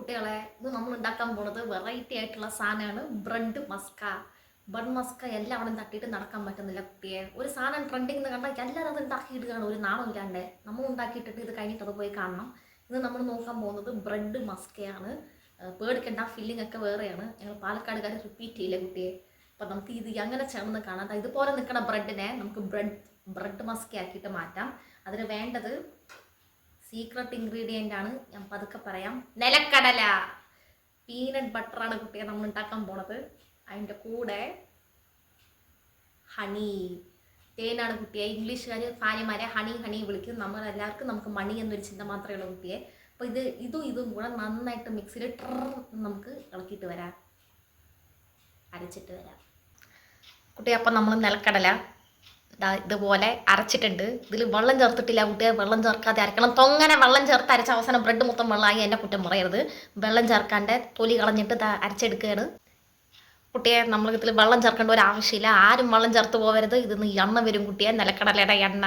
കുട്ടികളെ ഇത് നമ്മൾ ഉണ്ടാക്കാൻ പോകുന്നത് വെറൈറ്റി ആയിട്ടുള്ള സാധനമാണ് ബ്രെഡ് മസ്ക. ബ്രെഡ് മസ്ക എല്ലാവരും തട്ടിയിട്ട് നടക്കാൻ പറ്റുന്നില്ല കുട്ടിയെ. ഒരു സാധനം ട്രെൻഡിങ് എന്ന് കണ്ടാൽ എല്ലാവരും അത് ഉണ്ടാക്കിയിടുകയാണ് ഒരു നാണം ഇല്ലാണ്ട്. നമ്മൾ ഉണ്ടാക്കിയിട്ടിട്ട് ഇത് കഴിഞ്ഞിട്ട് അത് പോയി കാണണം. ഇത് നമ്മൾ നോക്കാൻ പോകുന്നത് ബ്രെഡ് മസ്കയാണ്. പേടിക്കേണ്ട, ഫില്ലിംഗ് ഒക്കെ വേറെയാണ്. ഞങ്ങൾ പാലക്കാടുകാർ റിപ്പീറ്റ് ചെയ്യില്ല കുട്ടിയെ. അപ്പം നമുക്ക് ഇത് അങ്ങനെ ചേർന്ന് കാണാം. ഇതുപോലെ നിൽക്കുന്ന ബ്രെഡിനെ നമുക്ക് ബ്രെഡ് മസ്ക ആക്കിയിട്ട് മാറ്റാം. അതിന് വേണ്ടത് സീക്രട്ട് ഇൻഗ്രീഡിയൻ്റ് ആണ്, ഞാൻ പതുക്കെ പറയാം. നിലക്കടല, പീനട്ട് ബട്ടറാണ് കുട്ടിയെ നമ്മൾ ഉണ്ടാക്കാൻ പോണത്. അതിൻ്റെ കൂടെ ഹണി, തേനാണ് കുട്ടിയെ. ഇംഗ്ലീഷുകാർ ഭാര്യമാരെ ഹണി വിളിക്കും. നമ്മളെല്ലാവർക്കും നമുക്ക് മണി എന്നൊരു ചിന്ത മാത്രമേ ഉള്ളൂ കുട്ടിയെ. അപ്പോൾ ഇതും കൂടെ നന്നായിട്ട് മിക്സിയിൽ നമുക്ക് ഇളക്കിയിട്ട് വരാം, അരച്ചിട്ട് വരാം കുട്ടിയെ. അപ്പം നമ്മൾ നിലക്കടല ഇതുപോലെ അരച്ചിട്ടുണ്ട്. ഇതിൽ വെള്ളം ചേർത്തിട്ടില്ല കുട്ടിയെ. വെള്ളം ചേർക്കാതെ അരക്കണം. തൊങ്ങനെ വെള്ളം ചേർത്ത് അരച്ച അവസാനം ബ്രെഡ് മൊത്തം വെള്ളമായി എന്നെ കുറ്റം പറയരുത്. വെള്ളം ചേർക്കാണ്ട് തൊലി കളഞ്ഞിട്ട് അരച്ചെടുക്കുകയാണ് കുട്ടിയെ. നമ്മൾ ഇതിൽ വെള്ളം ചേർക്കേണ്ട ഒരു ആവശ്യമില്ല. ആരും വെള്ളം ചേർത്ത് പോകരുത്. ഇതിന്ന് എണ്ണ വരും കുട്ടിയെ, നിലക്കടലയുടെ എണ്ണ.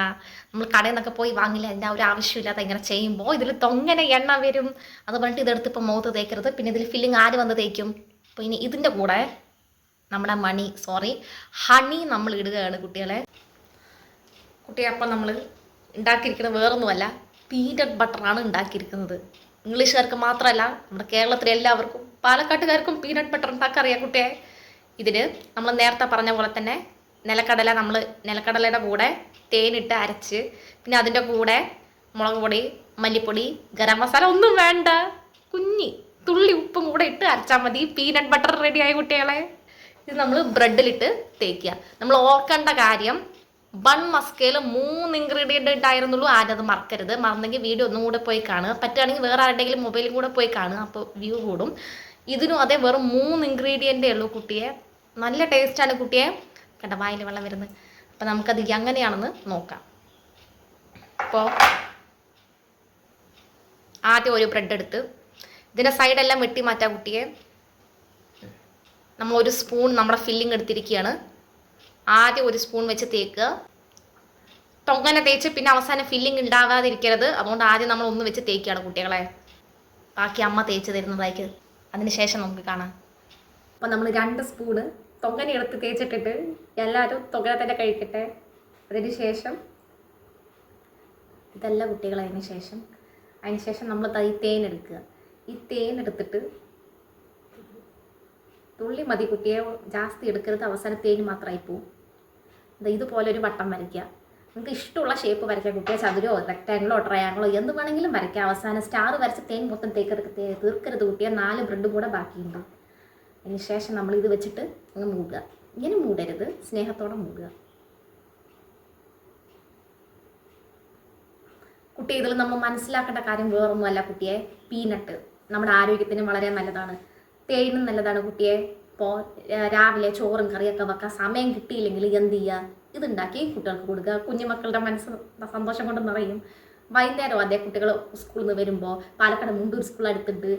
നമ്മൾ കടയിൽ നിന്നൊക്കെ പോയി വാങ്ങില്ല, അതിൻ്റെ ഒരു ആവശ്യമില്ലാതെ ഇങ്ങനെ ചെയ്യുമ്പോൾ ഇതിൽ തൊങ്ങനെ എണ്ണ വരും. അത് പറഞ്ഞിട്ട് ഇതെടുത്ത് ഇപ്പം മുഖത്ത് തേക്കരുത്. പിന്നെ ഇതിൽ ഫില്ലിങ് ആര് വന്ന് തേക്കും? അപ്പോൾ ഇനി ഇതിൻ്റെ കൂടെ നമ്മുടെ ഹണി നമ്മൾ ഇടുകയാണ് കുട്ടികളെ. കുട്ടിയെ അപ്പം നമ്മൾ ഉണ്ടാക്കിയിരിക്കുന്നത് വേറൊന്നുമല്ല, പീനട്ട് ബട്ടറാണ് ഉണ്ടാക്കിയിരിക്കുന്നത്. ഇംഗ്ലീഷുകാർക്ക് മാത്രമല്ല, നമ്മുടെ കേരളത്തിലെ എല്ലാവർക്കും പാലക്കാട്ടുകാർക്കും പീനട്ട് ബട്ടർ ഉണ്ടാക്കാൻ അറിയാം കുട്ടിയെ. ഇതിന് നമ്മൾ നേരത്തെ പറഞ്ഞ പോലെ തന്നെ നിലക്കടലയുടെ കൂടെ തേനിട്ട് അരച്ച്, പിന്നെ അതിൻ്റെ കൂടെ മുളക് പൊടി, മല്ലിപ്പൊടി, ഗരം മസാല ഒന്നും വേണ്ട, തുള്ളി ഉപ്പും കൂടെ ഇട്ട് അരച്ചാൽ മതി. പീനട്ട് ബട്ടർ റെഡിയായ കുട്ടികളെ. ഇത് നമ്മൾ ബ്രെഡിലിട്ട് തേക്കുക. നമ്മൾ ഓർക്കേണ്ട കാര്യം, ബൺ മസ്കയിൽ 3 ഇൻഗ്രീഡിയൻ്റ് ഉണ്ടായിരുന്നുള്ളൂ. ആരും അത് മറക്കരുത്. മറന്നെങ്കിൽ വീഡിയോ ഒന്നും കൂടെ പോയി കാണുക. പറ്റുകയാണെങ്കിൽ വേറെ ആരുടെയെങ്കിലും മൊബൈലും കൂടെ പോയി കാണുക, അപ്പോൾ വ്യൂ കൂടും. ഇതിനും അതേ വെറും 3 ഇൻഗ്രീഡിയൻ്റേ ഉള്ളൂ കുട്ടിയെ. നല്ല ടേസ്റ്റാണ് കുട്ടിയെ. കണ്ട വായിൽ വെള്ളം വരുന്നത്. അപ്പോൾ നമുക്കത് എങ്ങനെയാണെന്ന് നോക്കാം. അപ്പോൾ ആദ്യം ഒരു ബ്രെഡ് എടുത്ത് ഇതിൻ്റെ സൈഡെല്ലാം വെട്ടി മാറ്റാം കുട്ടിയെ. നമ്മൾ ഒരു സ്പൂൺ നമ്മുടെ ഫില്ലിങ് എടുത്തിരിക്കുകയാണ്. ആദ്യം ഒരു സ്പൂൺ വെച്ച് തേക്കുക. തൊങ്ങനെ തേച്ച് പിന്നെ അവസാനം ഫില്ലിങ് ഉണ്ടാകാതിരിക്കരുത്. അതുകൊണ്ട് ആദ്യം നമ്മൾ ഒന്ന് വെച്ച് തേക്കുകയാണ് കുട്ടികളെ. ബാക്കി അമ്മ തേച്ച് തരുന്നതായിട്ട് അതിന് ശേഷം നമുക്ക് കാണാം. അപ്പം നമ്മൾ 2 സ്പൂണ് തൊങ്ങനെ എടുത്ത് തേച്ചിട്ടിട്ട് എല്ലാവരും തൊങ്ങനെ തന്നെ കഴിക്കട്ടെ. അതിന് ശേഷം ഇതല്ല കുട്ടികളെ. അതിന് ശേഷം നമ്മൾ ഈ തേൻ എടുക്കുക. ഈ തേൻ എടുത്തിട്ട് തുള്ളി മതി കുട്ടിയെ, ജാസ്തി എടുക്കരുത്. അവസാനം തേൻ മാത്രമായി പോവും. ഇതുപോലെ ഒരു വട്ടം വരയ്ക്കുക. നിങ്ങൾക്ക് ഇഷ്ടമുള്ള ഷേപ്പ് വരയ്ക്കുക കുട്ടിയെ. ചതുരോ റെക്ടാങ്കിളോ ട്രയാങ്കിളോ എന്ത് വേണമെങ്കിലും വരയ്ക്കുക. അവസാനം സ്റ്റാർ വരച്ച് തേൻ മൊത്തം തീർക്കരുത് കുട്ടിയെ. 4 ബ്രെഡും കൂടെ ബാക്കിയുണ്ട്. അതിന് ശേഷം നമ്മൾ ഇത് വെച്ചിട്ട് അങ്ങ് മൂടുക. ഇങ്ങനെ മൂടരുത്, സ്നേഹത്തോടെ മൂടുക കുട്ടി. ഇതിൽ നമ്മൾ മനസ്സിലാക്കേണ്ട കാര്യം വേറൊന്നുമല്ല കുട്ടിയെ. പീനട്ട് നമ്മുടെ ആരോഗ്യത്തിന് വളരെ നല്ലതാണ്. തേനും നല്ലതാണ് കുട്ടിയെ. ഇപ്പോൾ രാവിലെ ചോറും കറിയൊക്കെ വെക്കാൻ സമയം കിട്ടിയില്ലെങ്കിൽ എന്ത് ചെയ്യുക? ഇതുണ്ടാക്കി കുട്ടികൾക്ക് കൊടുക്കുക. കുഞ്ഞുമക്കളുടെ മനസ്സ് സന്തോഷം കൊണ്ട് നിറയും. വൈകുന്നേരം അതേ കുട്ടികൾ സ്കൂളിൽ നിന്ന് വരുമ്പോൾ, പാലക്കാട് മുണ്ടൂർ സ്കൂൾ അടുത്തുണ്ട്,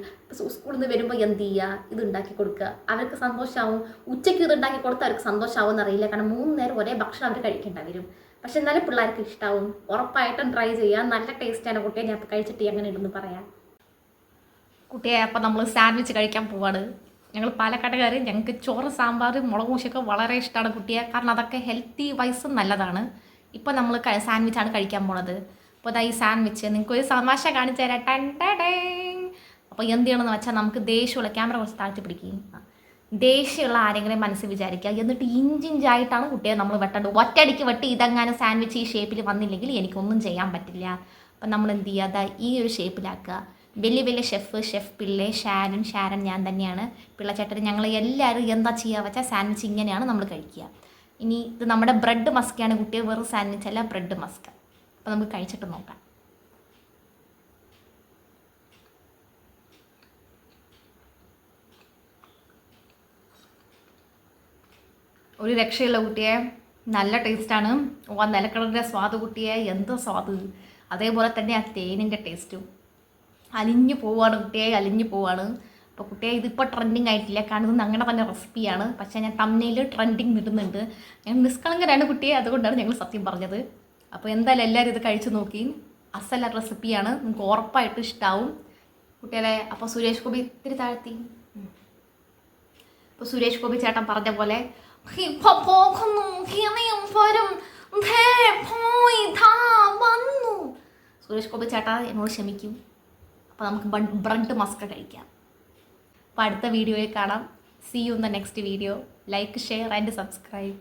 സ്കൂളിൽ നിന്ന് വരുമ്പോൾ എന്ത് ചെയ്യുക? ഇതുണ്ടാക്കി കൊടുക്കുക. അവർക്ക് സന്തോഷമാവും. ഉച്ചയ്ക്ക് ഇതുണ്ടാക്കി കൊടുത്താൽ അവർക്ക് സന്തോഷമാവും എന്നറിയില്ല. കാരണം 3 നേരം ഒരേ ഭക്ഷണം അവർ കഴിക്കേണ്ടി വരും. പക്ഷെ എന്നാലും പിള്ളേർക്ക് ഇഷ്ടമാവും. ഉറപ്പായിട്ടും ട്രൈ ചെയ്യുക. നല്ല ടേസ്റ്റാണ് കുട്ടിയെ. ഞാൻ ഇപ്പോൾ കഴിച്ചിട്ട് എങ്ങനെ ഉണ്ടെന്ന് പറയാം കുട്ടിയെ. അപ്പം നമ്മൾ സാൻഡ്വിച്ച് കഴിക്കാൻ പോവാണ്. ഞങ്ങൾ പാലക്കാട്ടുകാർ, ഞങ്ങൾക്ക് ചോറ്, സാമ്പാർ, മുളക് പൂശൊക്കെ വളരെ ഇഷ്ടമാണ് കുട്ടിയെ. കാരണം അതൊക്കെ ഹെൽത്തി വൈസും നല്ലതാണ്. ഇപ്പോൾ നമ്മൾ സാൻഡ്വിച്ചാണ് കഴിക്കാൻ പോണത്. അപ്പോൾ ഈ സാൻഡ്വിച്ച് നിങ്ങൾക്കൊരു തമാശ കാണിച്ചു തരാം. അപ്പോൾ എന്ത് ചെയ്യണമെന്ന് വെച്ചാൽ, നമുക്ക് ദേഷ്യമുള്ള, ക്യാമറ കുറച്ച് താഴ്ത്തി പിടിക്കുകയും, ദേഷ്യമുള്ള ആരെങ്കിലും മനസ്സിൽ വിചാരിക്കുക. എന്നിട്ട് ഇഞ്ചിഞ്ചായിട്ടാണ് കുട്ടിയെ നമ്മൾ വെട്ടേണ്ടത്. ഒറ്റയടിക്ക് വെട്ടി ഇതെങ്ങാനും സാൻഡ്വിച്ച് ഈ ഷേപ്പിൽ വന്നില്ലെങ്കിൽ എനിക്കൊന്നും ചെയ്യാൻ പറ്റില്ല. അപ്പം നമ്മൾ എന്ത് ചെയ്യുക? ഈ ഒരു ഷേപ്പിലാക്കുക. വലിയ ഷെഫ് പിള്ളെ, ഷാരൻ ഞാൻ തന്നെയാണ്. പിള്ളച്ചേട്ടൻ ഞങ്ങൾ എല്ലാവരും എന്താ ചെയ്യുക വെച്ചാൽ സാൻഡ്വിച്ച് ഇങ്ങനെയാണ് നമ്മൾ കഴിക്കുക. ഇനി ഇത് നമ്മുടെ ബ്രെഡ് മസ്കയാണ് കുട്ടിയെ. വെറും സാൻഡ്വിച്ച് അല്ല, ബ്രെഡ് മസ്ക. അപ്പോൾ നമുക്ക് കഴിച്ചിട്ട് നോക്കാം. ഒരു രക്ഷയുള്ള കുട്ടിയെ. നല്ല ടേസ്റ്റാണ്. നിലക്കടലിൻ്റെ സ്വാദ് കുട്ടിയെ, എന്തോ സ്വാദ്. അതേപോലെ തന്നെ ആ തേനിൻ്റെ ടേസ്റ്റും. അലിഞ്ഞു പോവാണ് കുട്ടിയെ, അലിഞ്ഞു പോവാണ്. അപ്പോൾ കുട്ടിയെ ഇതിപ്പോൾ ട്രെൻഡിങ് ആയിട്ടില്ല. കാരണം ഇത് ഞങ്ങളുടെ തന്നെ റെസിപ്പിയാണ്. പക്ഷേ ഞാൻ തമ്മിൽ ട്രെൻഡിങ് ഇടുന്നുണ്ട്. ഞാൻ നിഷ്കളങ്കരാണ് കുട്ടിയെ, അതുകൊണ്ടാണ് ഞങ്ങൾ സത്യം പറഞ്ഞത്. അപ്പോൾ എന്തായാലും എല്ലാവരും ഇത് കഴിച്ചു നോക്കി. അസല റെസിപ്പിയാണ്. നിങ്ങൾക്ക് ഉറപ്പായിട്ടും ഇഷ്ടമാവും. കുട്ടികളെ. അപ്പോൾ സുരേഷ് ഗോപി ഇത്തിരി താഴ്ത്തി. ഇപ്പോൾ സുരേഷ് ഗോപി ചേട്ടൻ പറഞ്ഞ പോലെ ഇപ്പൊ പോകുന്നു, ഹിമയും വരും, ദേ പോയി, ദാ വന്നു. സുരേഷ് ഗോപി ചേട്ടാ എന്നോട് ക്ഷമിക്കും. അപ്പോൾ നമുക്ക് ബ്രെഡ് മസ്ക കഴിക്കാം. അപ്പോൾ അടുത്ത വീഡിയോയിൽ കാണാം. See you in the next video. Like, share and subscribe.